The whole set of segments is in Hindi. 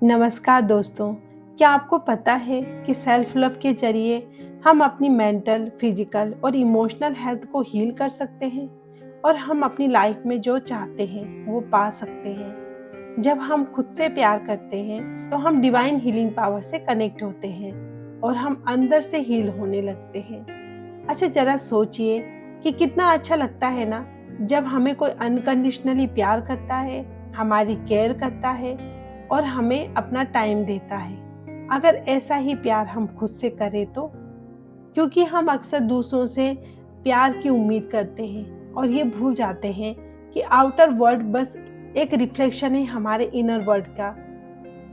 नमस्कार दोस्तों। क्या आपको पता है कि सेल्फ लव के जरिए हम अपनी मेंटल, फिजिकल और इमोशनल हेल्थ को हील कर सकते हैं और हम अपनी लाइफ में जो चाहते हैं वो पा सकते हैं। जब हम खुद से प्यार करते हैं तो हम डिवाइन हीलिंग पावर से कनेक्ट होते हैं और हम अंदर से हील होने लगते हैं। अच्छा, जरा सोचिए कि कितना अच्छा लगता है ना, जब हमें कोई अनकंडीशनली प्यार करता है, हमारी केयर करता है और हमें अपना टाइम देता है। अगर ऐसा ही प्यार हम खुद से करें तो, क्योंकि हम अक्सर दूसरों से प्यार की उम्मीद करते हैं और ये भूल जाते हैं कि आउटर वर्ल्ड बस एक रिफ्लेक्शन है हमारे इनर वर्ल्ड का।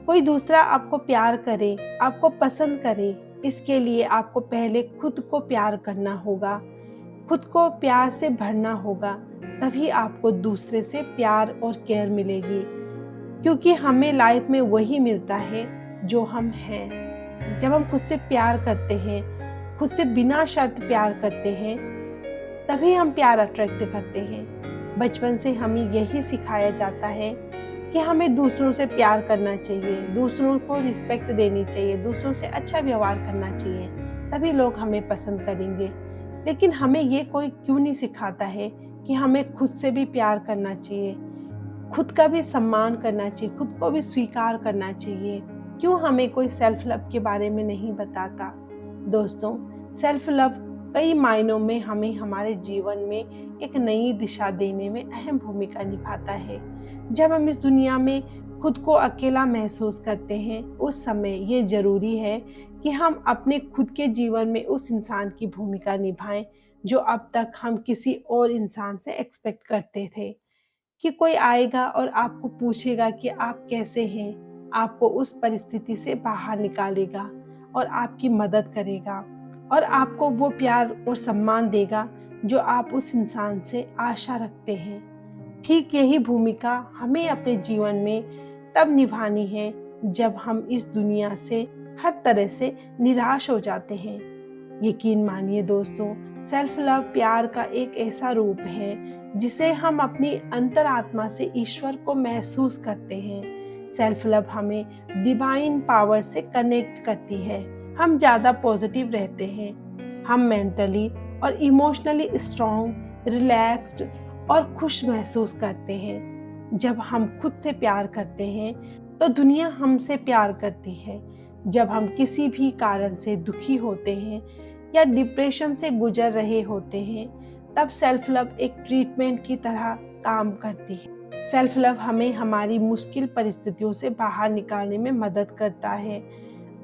कोई दूसरा आपको प्यार करे, आपको पसंद करे, इसके लिए आपको पहले खुद को प्यार करना होगा, खुद को प्यार से भरना होगा, तभी आपको दूसरे से प्यार और केयर मिलेगी। क्योंकि हमें लाइफ में वही मिलता है जो हम हैं। जब हम खुद से प्यार करते हैं, खुद से बिना शर्त प्यार करते हैं, तभी हम प्यार अट्रैक्ट करते हैं। बचपन से हमें यही सिखाया जाता है कि हमें दूसरों से प्यार करना चाहिए, दूसरों को रिस्पेक्ट देनी चाहिए, दूसरों से अच्छा व्यवहार करना चाहिए, तभी लोग हमें पसंद करेंगे। लेकिन हमें ये कोई क्यों नहीं सिखाता है कि हमें खुद से भी प्यार करना चाहिए, खुद का भी सम्मान करना चाहिए, खुद को भी स्वीकार करना चाहिए। क्यों हमें कोई सेल्फ लव के बारे में नहीं बताता? दोस्तों, सेल्फ लव कई मायनों में हमें हमारे जीवन में एक नई दिशा देने में अहम भूमिका निभाता है। जब हम इस दुनिया में खुद को अकेला महसूस करते हैं, उस समय ये जरूरी है कि हम अपने खुद के जीवन में उस इंसान की भूमिका निभाएं जो अब तक हम किसी और इंसान से एक्सपेक्ट करते थे कि कोई आएगा और आपको पूछेगा कि आप कैसे हैं, आपको उस परिस्थिति से बाहर निकालेगा और आपकी मदद करेगा और आपको वो प्यार और सम्मान देगा जो आप उस इंसान से आशा रखते हैं। ठीक यही भूमिका हमें अपने जीवन में तब निभानी है जब हम इस दुनिया से हर तरह से निराश हो जाते हैं। यकीन मानिए दोस्तों, सेल्फ लव प्यार का एक ऐसा रूप है जिसे हम अपनी अंतरात्मा से ईश्वर को महसूस करते हैं। सेल्फ लव हमें डिवाइन पावर से कनेक्ट करती है। हम ज़्यादा पॉजिटिव रहते हैं, हम मेंटली और इमोशनली स्ट्रॉन्ग, रिलैक्स्ड और खुश महसूस करते हैं। जब हम खुद से प्यार करते हैं तो दुनिया हमसे प्यार करती है। जब हम किसी भी कारण से दुखी होते हैं या डिप्रेशन से गुजर रहे होते हैं, तब सेल्फ लव एक ट्रीटमेंट की तरह काम करती है। सेल्फ लव हमें हमारी मुश्किल परिस्थितियों से बाहर निकालने में मदद करता है।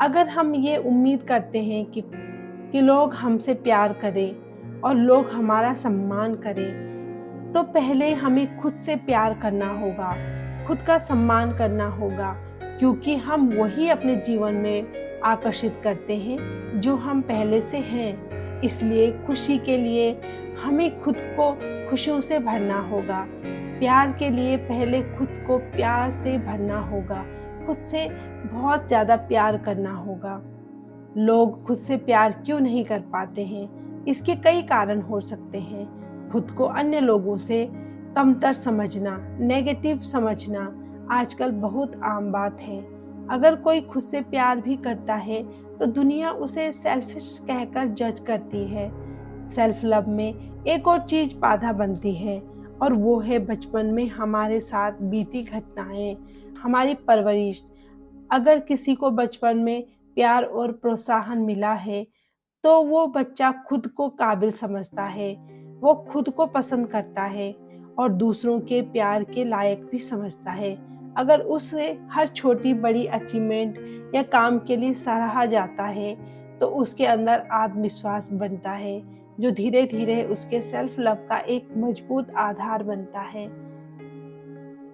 अगर हम ये उम्मीद करते हैं कि लोग हमसे प्यार करें और लोग हमारा सम्मान करें, तो पहले हमें खुद से प्यार करना होगा, खुद का सम्मान करना होगा, क्योंकि हम वही अपने जीवन में आकर्षित करते हैं जो हम पहले से हैं। इसलिए खुशी के लिए हमें खुद को खुशियों से भरना होगा। प्यार के लिए पहले खुद को प्यार से भरना होगा, खुद से बहुत ज़्यादा प्यार करना होगा। लोग खुद से प्यार क्यों नहीं कर पाते हैं? इसके कई कारण हो सकते हैं। खुद को अन्य लोगों से कमतर समझना, नेगेटिव समझना आजकल बहुत आम बात है। अगर कोई खुद से प्यार भी करता है तो दुनिया उसे सेल्फिश कहकर जज करती है। सेल्फ लव में एक और चीज बाधा बनती है और वो है बचपन में हमारे साथ बीती घटनाएं, हमारी परवरिश। अगर किसी को बचपन में प्यार और प्रोत्साहन मिला है तो वो बच्चा खुद को काबिल समझता है, वो खुद को पसंद करता है और दूसरों के प्यार के लायक भी समझता है। अगर उसे हर छोटी बड़ी अचीवमेंट या काम के लिए सराहा जाता है तो उसके अंदर आत्मविश्वास बनता है, जो धीरे धीरे उसके सेल्फ लव का एक मजबूत आधार बनता है।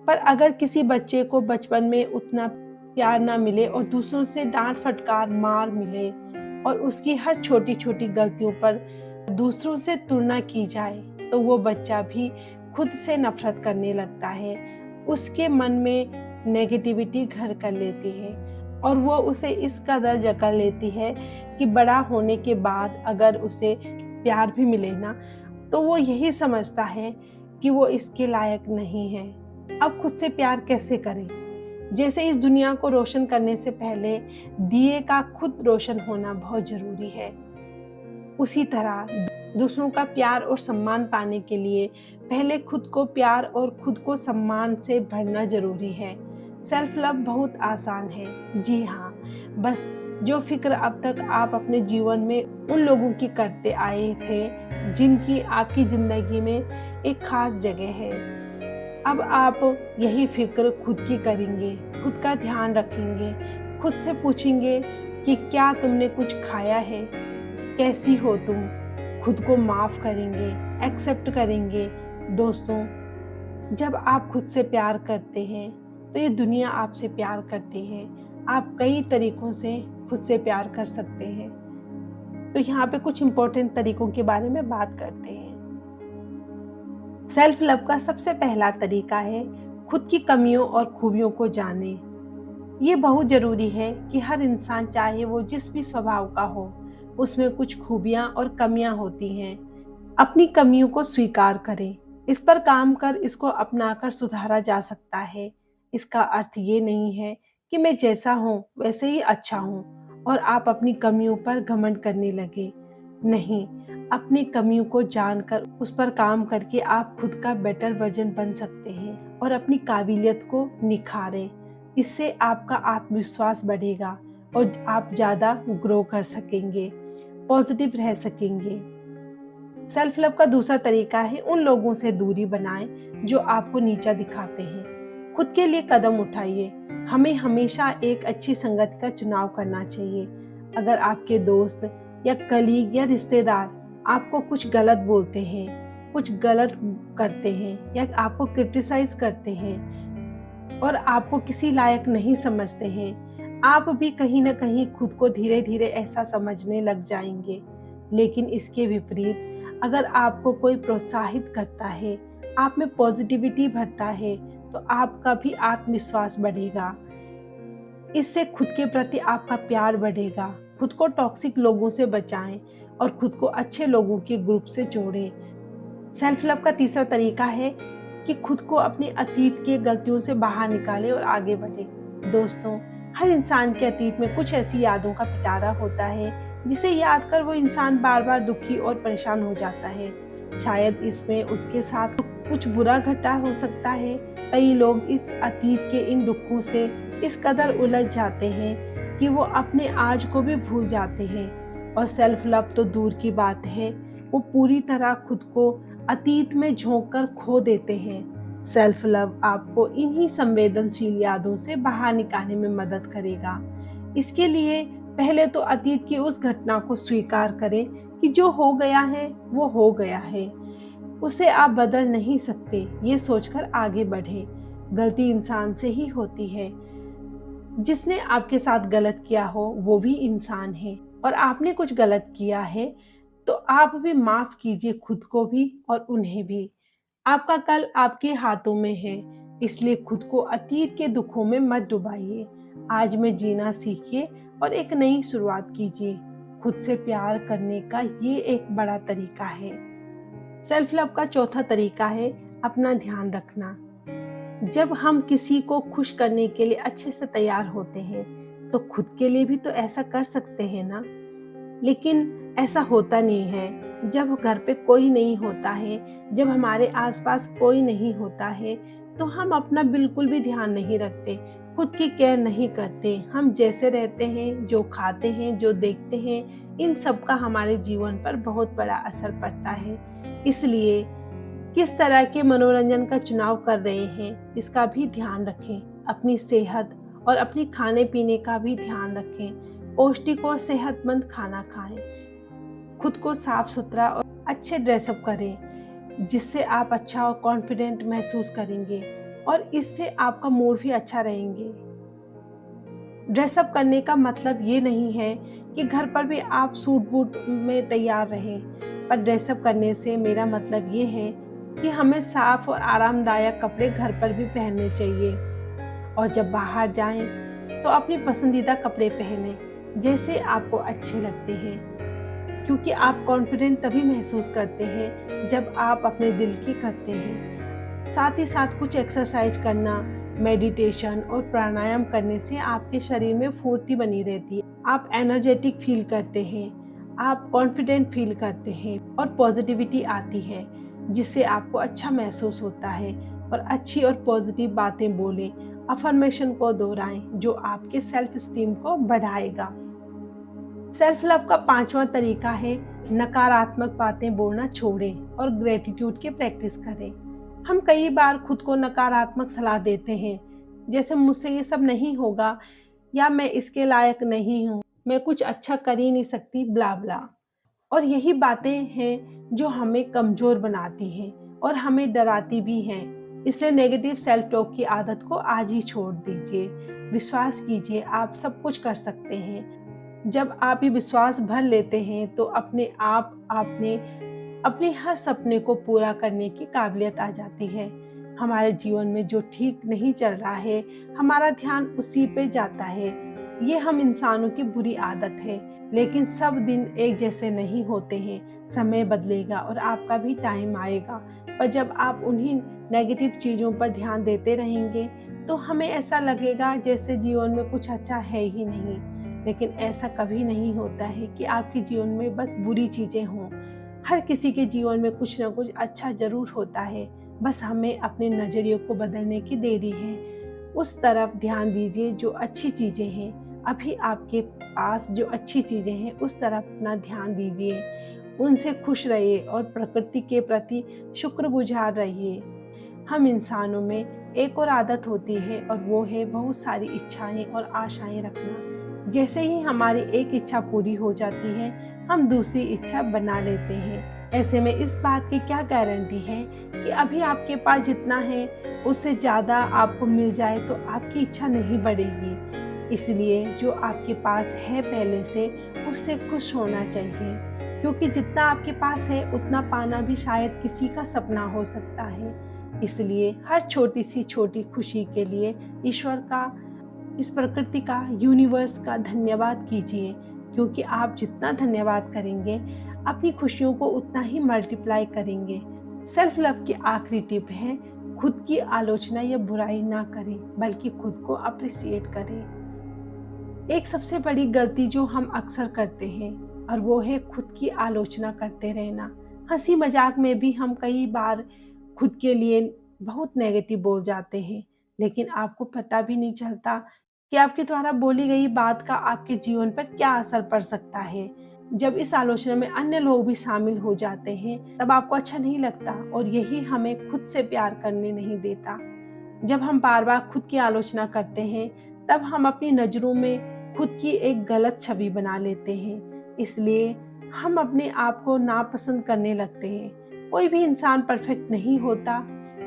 पर अगर किसी बच्चे को बचपन में उतना प्यार ना मिले और दूसरों से डांट फटकार मार मिले और उसकी हर छोटी छोटी गलतियों पर दूसरों से तुलना की जाए, तो वो बच्चा भी खुद से नफरत करने लगता है। उसके मन में नेगेटिविटी घर कर लेती है और वो उसे इस कदर जकड़ लेती है कि बड़ा होने के बाद अगर उसे प्यार भी मिले ना, तो वो यही समझता है कि वो इसके लायक नहीं है। अब खुद से प्यार कैसे करें? जैसे इस दुनिया को रोशन करने से पहले दिए का खुद रोशन होना बहुत जरूरी है, उसी तरह दूसरों का प्यार और सम्मान पाने के लिए पहले खुद को प्यार और खुद को सम्मान से भरना जरूरी है। सेल्फ लव बहुत आसान है, जी हाँ, बस जो फिक्र अब तक आप अपने जीवन में उन लोगों की करते आए थे जिनकी आपकी जिंदगी में एक खास जगह है, अब आप यही फिक्र खुद की करेंगे, खुद का ध्यान रखेंगे, खुद से पूछेंगे कि क्या तुमने कुछ खाया है, कैसी हो तुम, खुद को माफ करेंगे, एक्सेप्ट करेंगे। दोस्तों, जब आप खुद से प्यार करते हैं तो ये दुनिया आपसे प्यार करती है। आप कई तरीकों से खुद से प्यार कर सकते हैं। तो यहाँ पे कुछ इम्पोर्टेंट तरीकों के बारे में बात करते हैं। सेल्फ लव का सबसे पहला तरीका है खुद की कमियों और खूबियों को जाने। ये बहुत जरूरी है कि हर इंसान, चाहे वो जिस भी स्वभाव का हो, उसमें कुछ खूबियां और कमियां होती हैं। अपनी कमियों को स्वीकार करें, इस पर काम कर इसको अपनाकर सुधारा जा सकता है। इसका अर्थ ये नहीं है कि मैं जैसा हूँ वैसे ही अच्छा हूँ और आप अपनी कमियों पर घमंड करने लगे। नहीं, अपनी कमियों को जानकर उस पर काम करके आप खुद का बेटर वर्जन बन सकते हैं और अपनी काबिलियत को निखारें। इससे आपका आत्मविश्वास बढ़ेगा और आप ज़्यादा ग्रो कर सकेंगे, पॉजिटिव रह सकेंगे। सेल्फ लव का दूसरा तरीका है उन लोगों से दूरी बनाएं जो आपको नीचा दिखाते हैं। खुद के लिए कदम उठाइए। हमें हमेशा एक अच्छी संगति का चुनाव करना चाहिए। अगर आपके दोस्त या कलीग या रिश्तेदार आपको कुछ गलत बोलते हैं, कुछ गलत करते हैं या आपको क्रिटिसाइज करते हैं और आपको किसी लायक नहीं समझते हैं, आप भी कहीं ना कहीं खुद को धीरे धीरे ऐसा समझने लग जाएंगे। लेकिन इसके विपरीत अगर आपको कोई प्रोत्साहित करता है, आप में पॉजिटिविटी भरता है, तो आपका भी आत्मविश्वास बढ़ेगा। इससे खुद के प्रति आपका प्यार बढ़ेगा। खुद को टॉक्सिक लोगों से बचाएं और खुद को अच्छे लोगों के ग्रुप से जोड़ें। सेल्फ लव का तीसरा तरीका है कि खुद को अपने अतीत के गलतियों से बाहर निकालें और आगे बढ़ें। दोस्तों, हर इंसान के अतीत में कुछ ऐसी यादों का पिटारा होता है जिसे याद कर वो इंसान बार बार दुखी और परेशान हो जाता है। शायद इसमें उसके साथ कुछ बुरा घटा हो सकता है। कई लोग इस अतीत के इन दुखों से इस कदर उलझ जाते हैं कि वो अपने आज को भी भूल जाते हैं और सेल्फ लव तो दूर की बात है, वो पूरी तरह खुद को अतीत में झोंक कर खो देते हैं। सेल्फ लव आपको इन्हीं संवेदनशील यादों से बाहर निकालने में मदद करेगा। इसके लिए पहले तो अतीत की उस घटना को स्वीकार करें कि जो हो गया है वो हो गया है, उसे आप बदल नहीं सकते। ये सोचकर आगे बढ़े। गलती इंसान से ही होती है। जिसने आपके साथ गलत किया हो वो भी इंसान है और आपने कुछ गलत किया है तो आप भी माफ कीजिए, खुद को भी और उन्हें भी। आपका कल आपके हाथों में है, इसलिए खुद को अतीत के दुखों में मत डुबाइए। आज में जीना सीखिए और एक नई शुरुआत कीजिए। खुद से प्यार करने का ये एक बड़ा तरीका है। सेल्फ लव का चौथा तरीका है अपना ध्यान रखना। जब हम किसी को खुश करने के लिए अच्छे से तैयार होते हैं तो खुद के लिए भी तो ऐसा कर सकते हैं ना, लेकिन ऐसा होता नहीं है। जब घर पे कोई नहीं होता है, जब हमारे आसपास कोई नहीं होता है, तो हम अपना बिल्कुल भी ध्यान नहीं रखते, खुद की केयर नहीं करते। हम जैसे रहते हैं, जो खाते हैं, जो देखते हैं, इन सब का हमारे जीवन पर बहुत बड़ा असर पड़ता है। इसलिए किस तरह के मनोरंजन का चुनाव कर रहे हैं इसका भी ध्यान रखें। अपनी सेहत और अपनी खाने पीने का भी ध्यान रखें। पौष्टिक और सेहतमंद खाना खाएं। खुद को साफ सुथरा और अच्छे ड्रेसअप करें जिससे आप अच्छा और कॉन्फिडेंट महसूस करेंगे और इससे आपका मूड भी अच्छा रहेंगे। ड्रेसअप करने का मतलब ये नहीं है कि घर पर भी आप सूट बूट में तैयार रहें, पर ड्रेसअप करने से मेरा मतलब ये है कि हमें साफ और आरामदायक कपड़े घर पर भी पहनने चाहिए और जब बाहर जाएं तो अपनी पसंदीदा कपड़े पहनें जैसे आपको अच्छे लगते हैं, क्योंकि आप कॉन्फिडेंट तभी महसूस करते हैं जब आप अपने दिल की करते हैं। साथ ही साथ कुछ एक्सरसाइज करना, मेडिटेशन और प्राणायाम करने से आपके शरीर में फुर्ती बनी रहती है, आप एनर्जेटिक फील करते हैं, आप कॉन्फिडेंट फील करते हैं और पॉजिटिविटी आती है, जिससे आपको अच्छा महसूस होता है। और अच्छी और पॉजिटिव बातें बोलें, अफर्मेशन को दोहराएं जो आपके सेल्फ स्टीम को बढ़ाएगा। सेल्फ लव का 5वां तरीका है नकारात्मक बातें बोलना छोड़ें और ग्रेटिट्यूड की प्रैक्टिस करें। हम कई बार खुद को नकारात्मक सलाह देते हैं, जैसे मुझसे ये सब नहीं होगा, या मैं इसके लायक नहीं हूँ, मैं कुछ अच्छा कर ही नहीं सकती, ब्ला ब्ला। और यही बातें हैं जो हमें कमजोर बनाती हैं और हमें डराती भी हैं। इसलिए नेगेटिव सेल्फ टॉक की आदत को आज ही छोड़ दीजिए। विश्वास कीजिए, आप सब कुछ कर सकते हैं। जब आप ये विश्वास भर लेते हैं तो अपने आप आपने अपने हर सपने को पूरा करने की काबिलियत आ जाती है। हमारे जीवन में जो ठीक नहीं चल रहा है, हमारा ध्यान उसी पे जाता है। ये हम इंसानों की बुरी आदत है, लेकिन सब दिन एक जैसे नहीं होते हैं। समय बदलेगा और आपका भी टाइम आएगा, पर जब आप उन्हीं नेगेटिव चीज़ों पर ध्यान देते रहेंगे तो हमें ऐसा लगेगा जैसे जीवन में कुछ अच्छा है ही नहीं। लेकिन ऐसा कभी नहीं होता है कि आपके जीवन में बस बुरी चीज़ें हों। हर किसी के जीवन में कुछ ना कुछ अच्छा जरूर होता है, बस हमें अपने नज़रिए को बदलने की देरी है। उस तरफ ध्यान दीजिए जो अच्छी चीज़ें हैं। अभी आपके पास जो अच्छी चीज़ें हैं उस तरफ अपना ध्यान दीजिए, उनसे खुश रहिए और प्रकृति के प्रति शुक्रगुजार रहिए। हम इंसानों में एक और आदत होती है और वो है बहुत सारी इच्छाएं और आशाएं रखना। जैसे ही हमारी एक इच्छा पूरी हो जाती है, हम दूसरी इच्छा बना लेते हैं। ऐसे में इस बात की क्या गारंटी है कि अभी आपके पास जितना है उससे ज़्यादा आपको मिल जाए तो आपकी इच्छा नहीं बढ़ेगी। इसलिए जो आपके पास है पहले से, उससे खुश होना चाहिए, क्योंकि जितना आपके पास है उतना पाना भी शायद किसी का सपना हो सकता है। इसलिए हर छोटी सी छोटी खुशी के लिए ईश्वर का, इस प्रकृति का, यूनिवर्स का धन्यवाद कीजिए, क्योंकि आप जितना धन्यवाद करेंगे अपनी खुशियों को उतना ही मल्टीप्लाई करेंगे। सेल्फ लव की आखिरी टिप है, खुद की आलोचना या बुराई ना करें, बल्कि खुद को अप्रिशिएट करें। एक सबसे बड़ी गलती जो हम अक्सर करते हैं और वो है खुद की आलोचना करते रहना। हंसी मजाक में भी हम कई बार खुद के लिए बहुत नेगेटिव बोल जाते हैं, लेकिन आपको पता भी नहीं चलता कि आपके द्वारा बोली गई बात का आपके जीवन पर क्या असर पड़ सकता है। जब इस आलोचना में अन्य लोग भी शामिल हो जाते हैं तब आपको अच्छा नहीं लगता, और यही हमें खुद से प्यार करने नहीं देता। जब हम बार बार खुद की आलोचना करते हैं तब हम अपनी नज़रों में खुद की एक गलत छवि बना लेते हैं। इसलिए हम अपने आप को नापसंद करने लगते हैं। कोई भी इंसान परफेक्ट नहीं होता।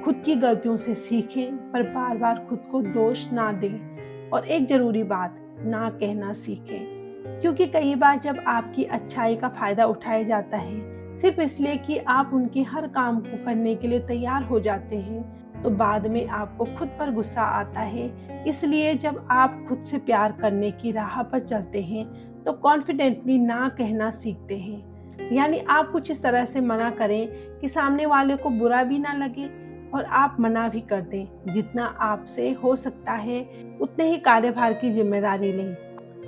खुद की गलतियों से सीखें, पर बार बार खुद को दोष ना दें। और एक जरूरी बात, ना कहना सीखें, क्योंकि कई बार जब आपकी अच्छाई का फायदा उठाया जाता है सिर्फ इसलिए कि आप उनके हर काम को करने के लिए तैयार हो जाते हैं, तो बाद में आपको खुद पर गुस्सा आता है। इसलिए जब आप खुद से प्यार करने की राह पर चलते हैं तो कॉन्फिडेंटली ना कहना सीखते हैं। यानी आप कुछ इस तरह से मना करें कि सामने वाले को बुरा भी ना लगे और आप मना भी कर दें। जितना आपसे हो सकता है उतने ही कार्यभार की जिम्मेदारी लें।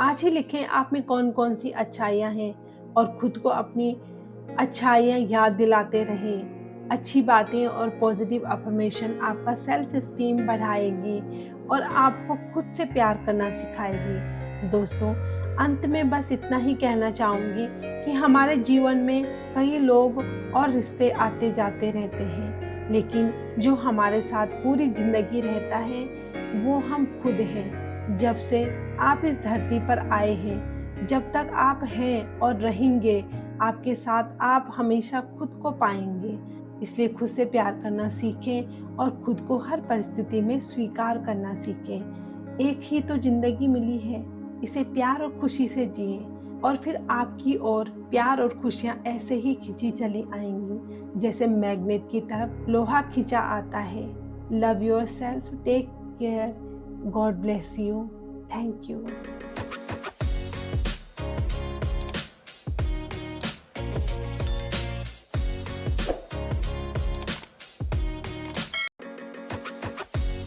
आज ही लिखें आप में कौन कौन सी अच्छाइयाँ हैं और खुद को अपनी अच्छाइयाँ याद दिलाते रहें। अच्छी बातें और पॉजिटिव अफर्मेशन आपका सेल्फ एस्टीम बढ़ाएगी और आपको खुद से प्यार करना सिखाएगी। दोस्तों, अंत में बस इतना ही कहना चाहूँगी कि हमारे जीवन में कई लोग और रिश्ते आते जाते रहते हैं, लेकिन जो हमारे साथ पूरी जिंदगी रहता है वो हम खुद हैं। जब से आप इस धरती पर आए हैं, जब तक आप हैं और रहेंगे, आपके साथ आप हमेशा खुद को पाएंगे। इसलिए खुद से प्यार करना सीखें और खुद को हर परिस्थिति में स्वीकार करना सीखें। एक ही तो जिंदगी मिली है, इसे प्यार और खुशी से जिए, और फिर आपकी ओर प्यार और खुशियाँ ऐसे ही खिंची चली आएंगी जैसे मैग्नेट की तरफ लोहा खिंचा आता है। Love yourself, take care, God bless you, thank you.